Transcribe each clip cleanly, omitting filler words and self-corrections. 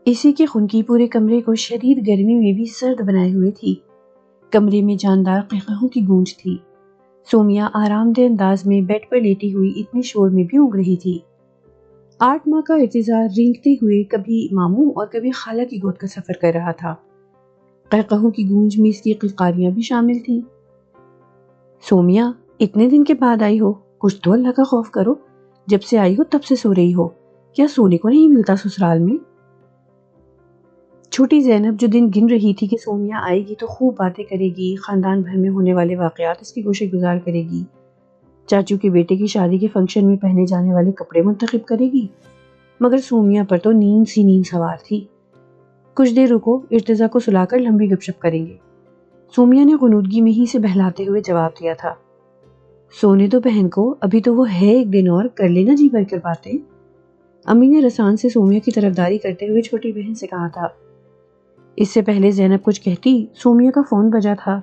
اسی کی خنکی پورے کمرے کو شدید گرمی میں بھی سرد بنائے ہوئے تھی۔ کمرے میں جاندار قہقہوں کی گونج تھی۔ سومیا آرام دہ انداز میں بیڈ پر لیٹی ہوئی اتنے شور میں بھی اونگ رہی تھی۔ 8 ماہ کا انتظار رینگتے ہوئے کبھی ماموں اور کبھی خالہ کی گود کا سفر کر رہا تھا۔ قہقہوں کی گونج میں اس کی قلقاریاں بھی شامل تھیں۔ سومیا، اتنے دن کے بعد آئی ہو، کچھ تو اللہ کا خوف کرو، جب سے آئی ہو تب سے سو رہی ہو، کیا سونے کو نہیں ملتا سسرال میں؟ چھوٹی زینب جو دن گن رہی تھی کہ سومیا آئے گی تو خوب باتیں کرے گی، خاندان بھر میں ہونے والے واقعات اس کی گوشے گزار کرے گی، چاچو کے بیٹے کی شادی کے فنکشن میں پہنے جانے والے کپڑے منتخب کرے گی، مگر سومیا پر تو نیند سی نیند سوار تھی۔ کچھ دیر رکو، ارتضیٰ کو سلا کر لمبی گپ شپ کریں گے، سومیا نے غنودگی میں ہی سے بہلاتے ہوئے جواب دیا تھا۔ سونے تو بہن کو، ابھی تو وہ ہے ایک دن اور، کر لینا جی بھر کر باتیں۔ امی نے رسان سے سومیا کی طرفداری کرتے ہوئے چھوٹی بہن سے کہا تھا۔ اس سے پہلے زینب کچھ کہتی، سومیا کا فون بجا تھا۔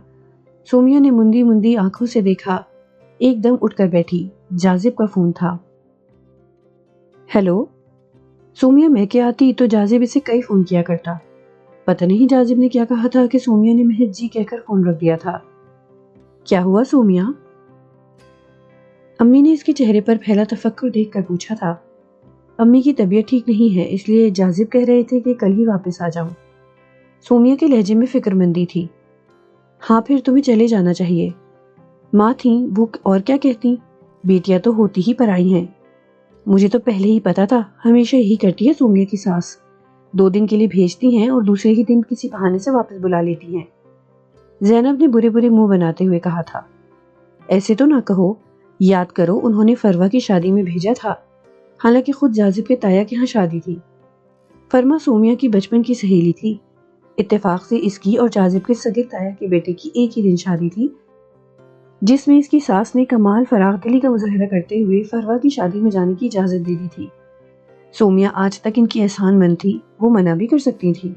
سومیا نے مندی مندی آنکھوں سے دیکھا، ایک دم اٹھ کر بیٹھی، جاذب کا فون تھا۔ ہیلو؟ سومیا میں کے آتی تو جاذب اسے کئی فون کیا کرتا۔ پتہ نہیں جاذب نے کیا کہا تھا کہ سومیا نے محض جی کہہ کر فون رکھ دیا تھا۔ کیا ہوا سومیا؟ امی نے اس کے چہرے پر پھیلا تفکر دیکھ کر پوچھا تھا۔ امی کی طبیعت ٹھیک نہیں ہے، اس لیے جاذب کہہ رہے تھے کہ کل ہی واپس آ جاؤں۔ سومیا کے لہجے میں فکر مندی تھی۔ ہاں پھر تمہیں چلے جانا چاہیے۔ ماں تھیں وہ اور کیا کہتی، بیٹیاں تو ہوتی ہی پرائی ہیں۔ مجھے تو پہلے ہی پتا تھا، ہمیشہ یہی کرتی ہے سومیا کی ساس، 2 دن کے لیے بھیجتی ہیں اور دوسرے ہی دن کسی بہانے سے واپس بلا لیتی ہیں۔ زینب نے برے برے منہ بناتے ہوئے کہا تھا۔ ایسے تو نہ کہو، یاد کرو انہوں نے فروا کی شادی میں بھیجا تھا، حالانکہ خود جاذب کے تایا کے ہاں شادی تھی۔ فرما سومیا کی بچپن کی سہیلی تھی، اتفاق سے اس کی اور جاذب کے سگے تایا کے بیٹے کی ایک ہی دن شادی تھی، جس میں اس کی ساس نے کمال فراغ دلی کا مظاہرہ کرتے ہوئے فروا کی شادی میں جانے کی اجازت دے دی تھی۔ سومیا آج تک ان کی احسان مند تھی، وہ منع بھی کر سکتی تھی۔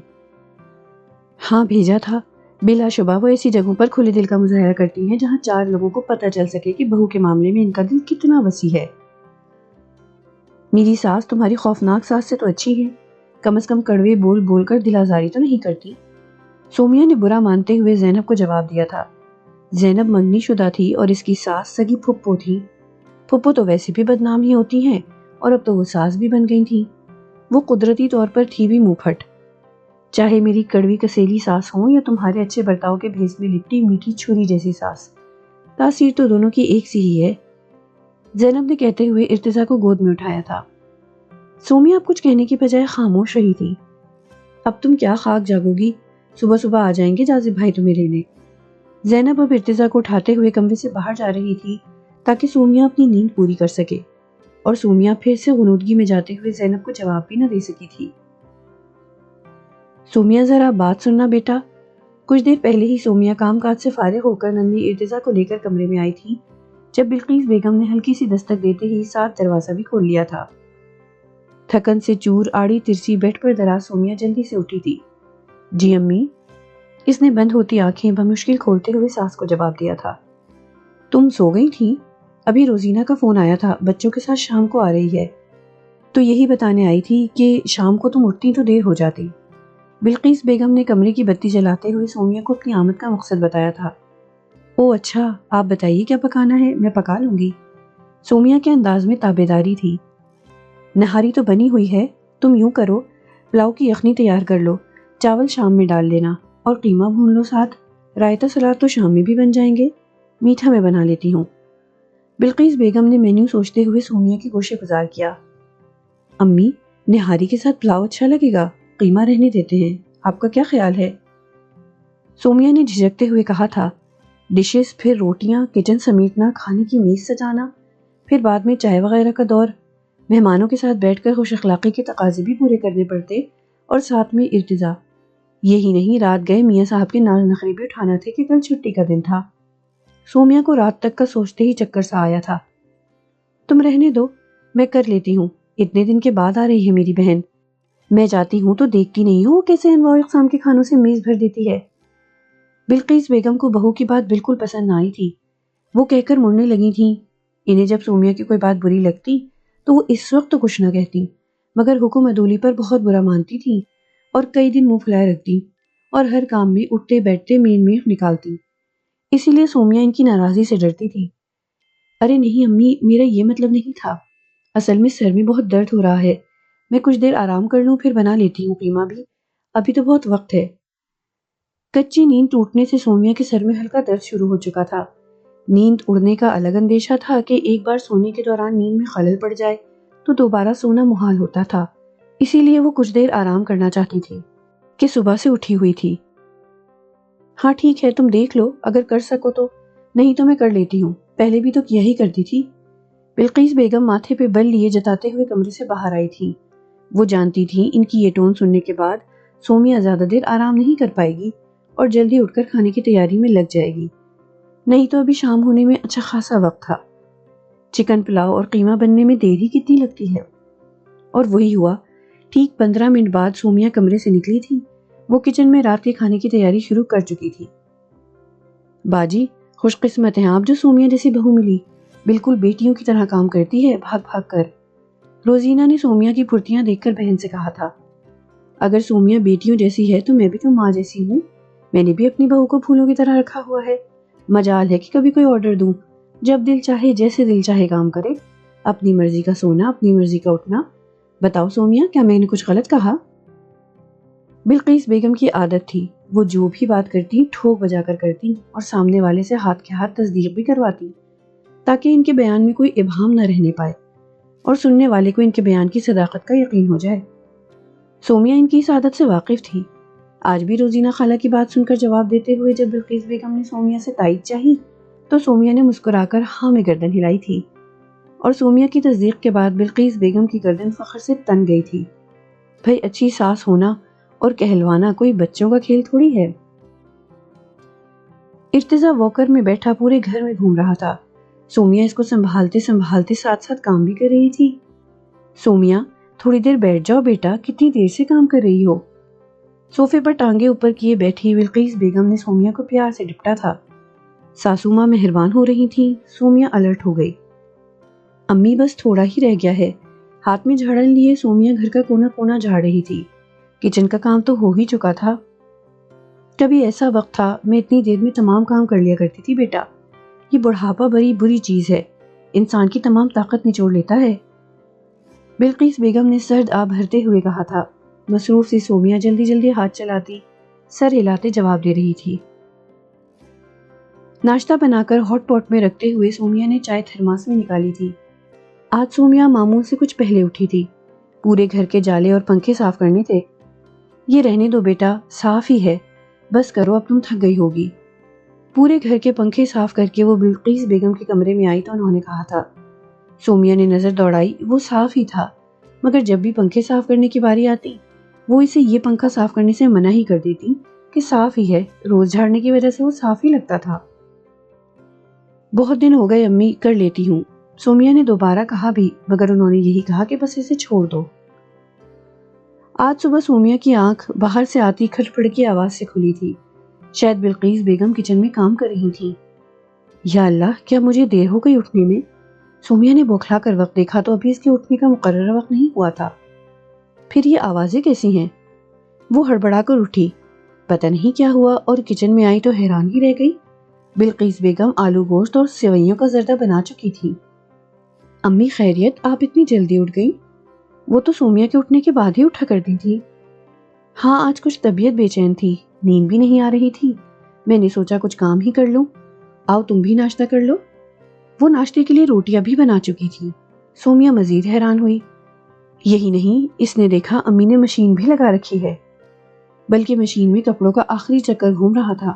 ہاں بھیجا تھا، بلا شبہ وہ ایسی جگہوں پر کھلے دل کا مظاہرہ کرتی ہیں جہاں 4 لوگوں کو پتہ چل سکے کہ بہو کے معاملے میں ان کا دل کتنا وسیع ہے۔ میری ساس تمہاری خوفناک ساس سے تو اچھی ہے، کم از کم کڑوے بول بول کر دل آزاری تو نہیں کرتی۔ سومیا نے برا مانتے ہوئے زینب کو جواب دیا تھا۔ زینب منگنی شدہ تھی اور اس کی ساس سگی پھپھو تھی۔ پھپھو تو ویسے بھی بدنام ہی ہوتی ہیں اور اب تو وہ ساس بھی بن گئی تھی۔ وہ قدرتی طور پر تھی بھی منہ پھٹ، چاہے میری کڑوی کسیلی ساس ہوں یا تمہارے اچھے برتاؤ کے بھیس میں لپٹی میٹھی چھری جیسی ساس، تاثیر تو دونوں کی ایک سی ہی ہے۔ زینب نے کہتے ہوئے ارتضیٰ کو گود میں اٹھایا تھا۔ سومیا اب کچھ کہنے کی بجائے خاموش رہی تھی۔ اب تم کیا خاک جاگو گی، صبح صبح آ جائیں گے جاذب بھائی تمہیں لینے۔ زینب اب ارتضیٰ کو اٹھاتے ہوئے کمرے سے باہر جا رہی تھی تاکہ سومیا اپنی نیند پوری کر سکے، اور سومیا پھر سے غنودگی میں جاتے ہوئے زینب کو جواب بھی نہ دے سکی تھی۔ سومیا ذرا بات سننا بیٹا۔ کچھ دیر پہلے ہی سومیا کام کاج سے فارغ ہو کر ننھی ارتضیٰ کو لے کر کمرے میں آئی تھی جب بلقیس بیگم نے ہلکی سی دستک دیتے ہی ساتھ دروازہ بھی کھول لیا تھا۔ تھکن سے چور آڑی ترسی بیٹھ پر دراز سومیا جلدی سے اٹھی تھی۔ جی امی، اس نے بند ہوتی آنکھیں بمشکل کھولتے ہوئے ساس کو جواب دیا تھا۔ تم سو گئی تھی؟ ابھی روزینہ کا فون آیا تھا، بچوں کے ساتھ شام کو آ رہی ہے، تو یہی بتانے آئی تھی کہ شام کو تم اٹھتی تو دیر ہو جاتی۔ بلقیس بیگم نے کمرے کی بتی جلاتے ہوئے سومیا کو اپنی آمد کا مقصد بتایا تھا۔ او اچھا، آپ بتائیے کیا پکانا ہے، میں پکا لوں گی۔ سومیا کے انداز میں تابیداری تھی۔ نہاری تو بنی ہوئی ہے، تم یوں کرو، پلاؤ کی یخنی تیار کر لو، چاول شام میں ڈال لینا اور قیمہ بھون لو ساتھ، رائتا سلاد تو شام میں بھی بن جائیں گے، میٹھا میں بنا لیتی ہوں۔ بلقیس بیگم نے مینیو سوچتے ہوئے سومیا کی گوشے گزار کیا۔ امی، نہاری کے ساتھ پلاؤ اچھا لگے گا، قیمہ رہنے دیتے ہیں، آپ کا کیا خیال ہے؟ سومیا نے جھجکتے ہوئے کہا تھا۔ ڈشز، پھر روٹیاں، کچن سمیٹنا، کھانے کی میز سجانا، پھر بعد میں چائے وغیرہ کا دور، مہمانوں کے ساتھ بیٹھ کر خوش اخلاقی کے تقاضے بھی پورے کرنے پڑتے، اور ساتھ میں ارتضیٰ۔ یہی نہیں، رات گئے میاں صاحب کے ناز نخرے بھی اٹھانا تھے کہ کل چھٹی کا دن تھا۔ سومیا کو رات تک کا سوچتے ہی چکر سا آیا تھا۔ تم رہنے دو، میں کر لیتی ہوں، اتنے دن کے بعد آ رہی ہے میری بہن، میں جاتی ہوں تو دیکھتی نہیں ہوں کیسے انواع اقسام کے کھانوں سے میز بھر دیتی ہے۔ بلقیس بیگم کو بہو کی بات بالکل پسند نہ آئی تھی، وہ کہہ کر مڑنے لگی تھیں۔ انہیں جب سومیا کی کوئی بات بری لگتی تو وہ اس وقت تو کچھ نہ کہتی، مگر حکم عدولی پر بہت برا مانتی تھی، اور کئی دن منہ پھلائے رکھتی اور ہر کام میں اٹھتے بیٹھتے مین میں نکالتی۔ اسی لیے سومیا ان کی ناراضی سے ڈرتی تھی۔ ارے نہیں امی، میرا یہ مطلب نہیں تھا، اصل میں سر میں بہت درد ہو رہا ہے، میں کچھ دیر آرام کر لوں پھر بنا لیتی ہوں قیمہ بھی، ابھی تو بہت وقت ہے۔ کچی نیند ٹوٹنے سے سومیا کے سر میں ہلکا درد شروع ہو چکا تھا۔ نیند اڑنے کا الگ اندیشہ تھا کہ ایک بار سونے کے دوران نیند میں خلل پڑ جائے تو دوبارہ سونا محال ہوتا تھا، اسی لیے وہ کچھ دیر آرام کرنا چاہتی تھی کہ صبح سے اٹھی ہوئی تھی۔ ہاں ٹھیک ہے، تم دیکھ لو، اگر کر سکو تو، نہیں تو میں کر لیتی ہوں، پہلے بھی تو کیا ہی کرتی تھی۔ بلقیس بیگم ماتھے پہ بل لیے جتاتے ہوئے کمرے سے باہر آئی تھی۔ وہ جانتی تھی ان کی یہ ٹون سننے کے بعد سومیا زیادہ دیر آرام نہیں کر پائے گی اور جلدی اٹھ کر کھانے کی تیاری میں لگ جائے گی، نہیں تو ابھی شام ہونے میں اچھا خاصا وقت تھا۔ چکن پلاؤ اور قیمہ بننے میں دیر ہی کتنی لگتی ہے۔ اور وہی ہوا، ٹھیک 15 منٹ بعد سومیا کمرے سے نکلی تھی۔ وہ کچن میں رات کے کھانے کی تیاری شروع کر چکی تھی۔ باجی، خوش قسمت ہیں آپ جو سومیا جیسی بہو ملی، بالکل بیٹیوں کی طرح کام کرتی ہے بھاگ بھاگ کر۔ روزینہ نے سومیا کی پھرتیاں دیکھ کر بہن سے کہا تھا، اگر سومیا بیٹیوں جیسی ہے تو میں بھی تو ماں جیسی ہوں، میں نے بھی اپنی بہو کو پھولوں کی طرح رکھا ہوا ہے، مجال ہے کہ کبھی کوئی آرڈر دوں، جب دل چاہے جیسے دل چاہے کام کرے، اپنی مرضی کا سونا اپنی مرضی کا اٹھنا۔ بتاؤ سومیا، کیا میں نے کچھ غلط کہا؟ بلقیس بیگم کی عادت تھی، وہ جو بھی بات کرتی ٹھوک بجا کر کرتی اور سامنے والے سے ہاتھ کے ہاتھ تصدیق بھی کرواتی تاکہ ان کے بیان میں کوئی ابہام نہ رہنے پائے اور سننے والے کو ان کے بیان کی صداقت کا یقین ہو جائے۔ سومیا ان کی اس عادت سے واقف تھی۔ آج بھی روزینہ خالہ کی بات سن کر جواب دیتے ہوئے جب بلقیس بیگم نے سومیا سے تائید چاہی تو سومیا نے مسکرا کر ہاں میں گردن ہلائی تھی، اور سومیا کی تصدیق کے بعد بلقیس بیگم کی گردن فخر سے تن گئی تھی۔ بھئی اچھی ساس ہونا اور کہلوانا کوئی بچوں کا کھیل تھوڑی ہے۔ ارتضیٰ واکر میں بیٹھا پورے گھر میں گھوم رہا تھا۔ سومیا اس کو سنبھالتے سنبھالتے ساتھ ساتھ کام بھی کر رہی تھی۔ سومیا، تھوڑی دیر بیٹھ جاؤ بیٹا، کتنی دیر سے کام کر رہی ہو؟ صوفے پر ٹانگیں اوپر کیے بیٹھی بلقیس بیگم نے سومیا کو پیار سے ڈپٹا تھا۔ ساسو ماں مہربان ہو رہی تھی۔ سومیا الرٹ ہو گئی۔ امی بس تھوڑا ہی رہ گیا ہے۔ ہاتھ میں جھاڑن لیے سومیا گھر کا کونا کونا جھاڑ رہی تھی۔ کچن کا کام تو ہو ہی چکا تھا۔ کبھی ایسا وقت تھا میں اتنی دیر میں تمام کام کر لیا کرتی تھی بیٹا، یہ بڑھاپا بڑی بری چیز ہے، انسان کی تمام طاقت نچوڑ لیتا ہے۔ بلقیس بیگم نے سرد آب بھرتے ہوئے کہا تھا۔ مصروف سی سومیا جلدی جلدی ہاتھ چلاتی، سر ہلاتے جواب دے رہی تھی۔ ناشتہ بنا کر ہاٹ پاٹ میں رکھتے ہوئے سومیا نے چائے تھرماس میں نکالی تھی۔ آج سومیا معمول سے کچھ پہلے اٹھی تھی، پورے گھر کے جالے اور پنکھے صاف کرنے تھے۔ یہ رہنے دو بیٹا، صاف ہی ہے، بس کرو اب تم تھک گئی ہوگی۔ پورے گھر کے پنکھے صاف کر کے وہ بلقیس بیگم کے کمرے میں آئی تو انہوں نے کہا تھا۔ سومیا نے نظر دوڑائی، وہ صاف ہی تھا، مگر جب بھی پنکھے صاف کرنے کی باری آتی وہ اسے یہ پنکھا صاف کرنے سے منع ہی کر دیتی کہ صاف ہی ہے، روز جھاڑنے کی وجہ سے وہ صاف ہی لگتا تھا۔ بہت دن ہو گئے امی، کر لیتی ہوں، سومیا نے دوبارہ کہا بھی، مگر انہوں نے یہی کہا کہ بس اسے چھوڑ دو۔ آج صبح سومیا کی آنکھ باہر سے آتی کھٹپڑ کی آواز سے کھلی تھی۔ شاید بلقیس بیگم کچن میں کام کر رہی تھی۔ یا اللہ، کیا مجھے دیر ہو گئی اٹھنے میں؟ سومیا نے بوکھلا کر وقت دیکھا تو ابھی اس کے اٹھنے کا مقررہ وقت نہیں ہوا تھا۔ پھر یہ آوازیں کیسی ہیں؟ وہ ہڑبڑا کر اٹھی، پتہ نہیں کیا ہوا، اور کچن میں آئی تو حیران ہی رہ گئی۔ بلقیس بیگم آلو گوشت اور سیوئیوں کا زردہ بنا چکی تھی۔ امی خیریت، آپ اتنی جلدی اٹھ گئی؟ وہ تو سومیا کے اٹھنے کے بعد ہی اٹھا کرتی تھی۔ ہاں آج کچھ طبیعت بے چین تھی، نیند بھی نہیں آ رہی تھی، میں نے سوچا کچھ کام ہی کر لوں۔ آؤ تم بھی ناشتہ کر لو۔ وہ ناشتے کے لیے روٹیاں بھی بنا چکی تھی۔ سومیا مزید حیران ہوئی۔ یہی نہیں، اس نے دیکھا امی نے مشین بھی لگا رکھی ہے، بلکہ مشین میں کپڑوں کا آخری چکر گھوم رہا تھا۔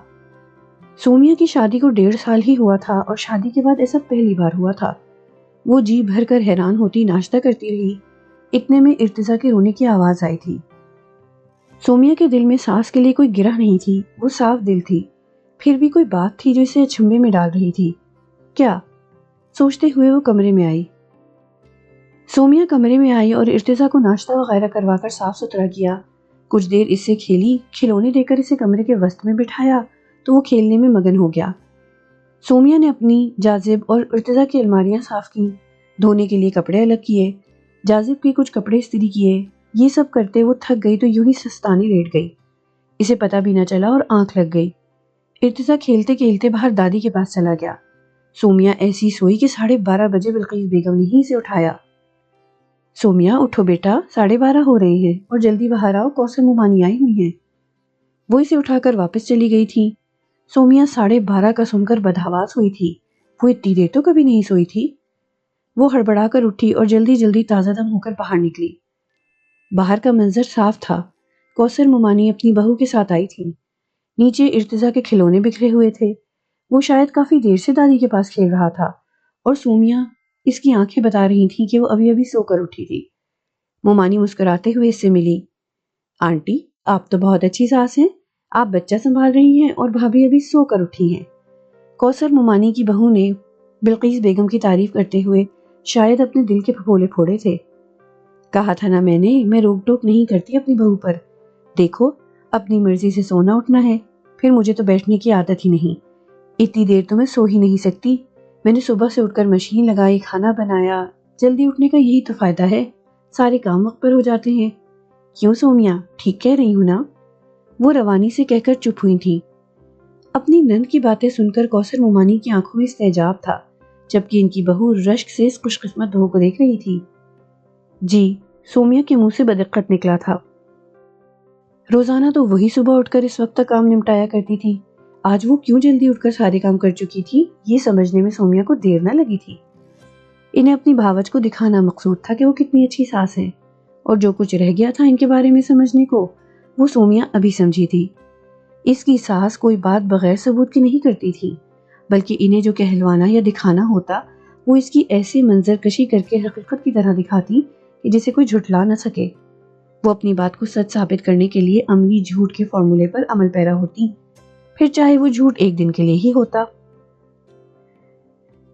سومیا کی شادی کو 1.5 سال ہی ہوا تھا اور شادی کے بعد ایسا پہلی بار ہوا تھا۔ وہ جی بھر کر حیران ہوتی ناشتہ کرتی رہی، اتنے میں ارتضیٰ کے رونے کی آواز آئی تھی۔ سومیا کے دل میں ساس کے لیے کوئی گرہ نہیں تھی، وہ صاف دل تھی، پھر بھی کوئی بات تھی جو اسے اچھمبے میں ڈال رہی تھی۔ کیا؟ سوچتے ہوئے وہ کمرے میں آئی۔ سومیا کمرے میں آئی اور ارتضیٰ کو ناشتہ وغیرہ کروا کر صاف ستھرا کیا، کچھ دیر اس سے کھیلی، کھلونے دے کر اسے کمرے کے وسط میں بٹھایا تو وہ کھیلنے میں مگن ہو گیا۔ سومیا نے اپنی، جاذب اور ارتضیٰ کی الماریاں صاف کی، دھونے کے لیے کپڑے الگ کیے، جاذب کے کچھ کپڑے استری کیے، یہ سب کرتے وہ تھک گئی تو یوں ہی سستانی لیٹ گئی، اسے پتہ بھی نہ چلا اور آنکھ لگ گئی۔ ارتزا کھیلتے کھیلتے باہر دادی کے پاس چلا گیا۔ سومیا ایسی سوئی کہ 12:30 بجے بلقیس بیگم نے ہی اسے اٹھایا۔ سومیا اٹھو بیٹا، 12:30 ہو رہے ہیں اور جلدی باہر آؤ، کوثر ممانی آئی ہوئی ہیں۔ وہ اسے اٹھا کر واپس چلی گئی تھی۔ سومیا 12:30 کا سن کر بدحواس ہوئی تھی، وہ اتنی دیر تو کبھی نہیں سوئی تھی۔ وہ ہڑبڑا کر اٹھی اور جلدی جلدی تازہ دم ہو کر باہر نکلی۔ باہر کا منظر صاف تھا، کوثر ممانی اپنی بہو کے ساتھ آئی تھی۔ نیچے ارتزا کے کھلونے بکھرے ہوئے تھے، وہ شاید کافی دیر سے دادی کے پاس کھیل رہا تھا اور سومیا اس کی آنکھیں بتا رہی تھیں کہ وہ ابھی ابھی سو کر اٹھی تھی۔ ممانی مسکراتے ہوئے اس سے ملی۔ آنٹی، آپ تو بہت اچھی ساس ہیں، آپ بچہ سنبھال رہی ہیں اور بھابھی ابھی سو کر اٹھی ہیں۔ کوثر ممانی کی بہو نے بلقیس بیگم کی تعریف کرتے ہوئے شاید اپنے دل کے پھپولے پھوڑے تھے۔ کہا تھا نا میں روک ٹوک نہیں کرتی اپنی بہو پر، دیکھو اپنی مرضی سے سونا اٹھنا ہے، پھر مجھے تو بیٹھنے کی عادت ہی نہیں، اتنی دیر تو میں سو ہی نہیں سکتی۔ میں نے صبح سے اٹھ کر مشین لگائی، کھانا بنایا، جلدی اٹھنے کا یہی تو فائدہ ہے، سارے کام وقت پر ہو جاتے ہیں۔ کیوں سومیا، ٹھیک کہہ رہی ہوں نا؟ وہ روانی سے کہہ کر چپ ہوئی تھی۔ اپنی نند کی باتیں سن کر کوثر ممانی کی آنکھوں میں استعجاب تھا، جبکہ ان کی بہو رشک سے اس خوش قسمت بہو کو دیکھ رہی تھی۔ جی، سومیا کے منہ سے بدقت نکلا تھا۔ روزانہ تو وہی صبح اٹھ کر اس وقت تک کام نمٹایا کرتی تھی، آج وہ کیوں جلدی اٹھ کر سارے کام کر چکی تھی، یہ سمجھنے میں سومیا کو دیر نہ لگی تھی۔ انہیں اپنی بھاوج کو دکھانا مقصود تھا کہ وہ کتنی اچھی ساس ہیں، اور جو کچھ رہ گیا تھا ان کے بارے میں سمجھنے کو، وہ سومیا ابھی سمجھی تھی۔ اس کی ساس کوئی بات بغیر ثبوت کی نہیں کرتی تھی، بلکہ انہیں جو کہلوانا یا دکھانا ہوتا وہ اس کی ایسی منظر کشی کر کے حقیقت کی طرح دکھاتی کہ جسے کوئی جھٹلا نہ سکے۔ وہ اپنی بات کو سچ ثابت کرنے کے لیے عملی جھوٹ کے فارمولے پر عمل پیرا ہوتی، پھر چاہے وہ جھوٹ ایک دن کے لیے ہی ہوتا۔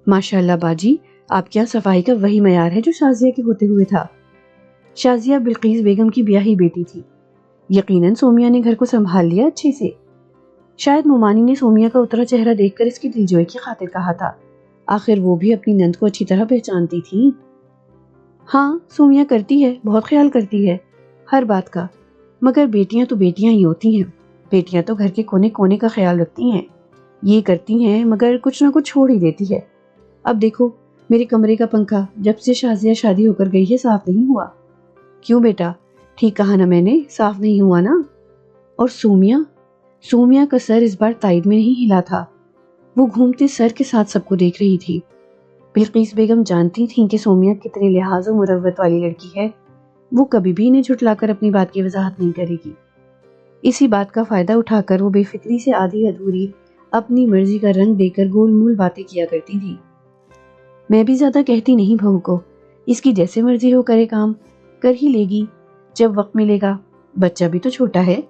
ماشاءاللہ باجی، آپ کے یہاں صفائی کا وہی معیار ہے جو شازیہ کے ہوتے ہوئے تھا۔ شازیہ بلقیس بیگم کی بیاہی بیٹی تھی، یقیناً سومیا نے گھر کو سنبھال لیا اچھے سے۔ شاید ممانی نے سومیا کا اترا چہرہ دیکھ کر اس کی دلجوئی کی خاطر کہا تھا، آخر وہ بھی اپنی نند کو اچھی طرح پہچانتی تھی۔ ہاں، سومیا کرتی ہے، بہت خیال کرتی ہے ہر بات کا، مگر بیٹیاں تو بیٹیاں ہی ہوتی ہیں، بیٹیاں تو گھر کے کونے کونے کا خیال رکھتی ہیں، یہ کرتی ہیں مگر کچھ نہ کچھ چھوڑ ہی دیتی ہے۔ اب دیکھو میرے کمرے کا پنکھا جب سے شازیہ شادی ہو کر گئی ہے صاف نہیں ہوا۔ کیوں بیٹا، ٹھیک کہا نا میں نے، صاف نہیں ہوا نا؟ اور سومیا کا سر اس بار تائید میں نہیں ہلا تھا، وہ گھومتے سر کے ساتھ سب کو دیکھ رہی تھی۔ بلقیس بیگم جانتی تھیں کہ سومیا کتنے لحاظ و مروت والی لڑکی ہے، وہ کبھی بھی انہیں جھٹلا کر اپنی بات کی وضاحت نہیں کرے گی۔ اسی بات کا فائدہ اٹھا کر وہ بے فکری سے آدھی ادھوری اپنی مرضی کا رنگ دے کر گول مول باتیں کیا کرتی تھی۔ میں بھی زیادہ کہتی نہیں بہو کو، اس کی جیسے مرضی ہو کرے کام، کر ہی لے گی جب وقت ملے گا، بچہ بھی تو چھوٹا ہے۔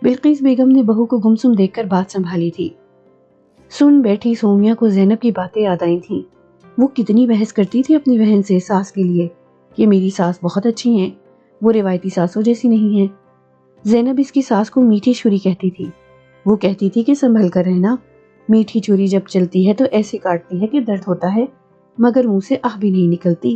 بلقیس بیگم نے بہو کو گمسم دیکھ کر بات سنبھالی تھی۔ سن بیٹھی سومیا کو زینب کی باتیں یاد آئی تھیں، وہ کتنی بحث کرتی تھی اپنی بہن سے ساس کے لیے کہ میری ساس بہت اچھی ہیں، وہ روایتی ساسوں جیسی نہیں ہیں۔ زینب اس کی ساس کو میٹھی چھری کہتی تھی، وہ کہتی تھی کہ سنبھل کر رہنا، میٹھی چھری جب چلتی ہے تو ایسے کاٹتی ہے کہ درد ہوتا ہے مگر منہ سے آہ بھی نہیں نکلتی۔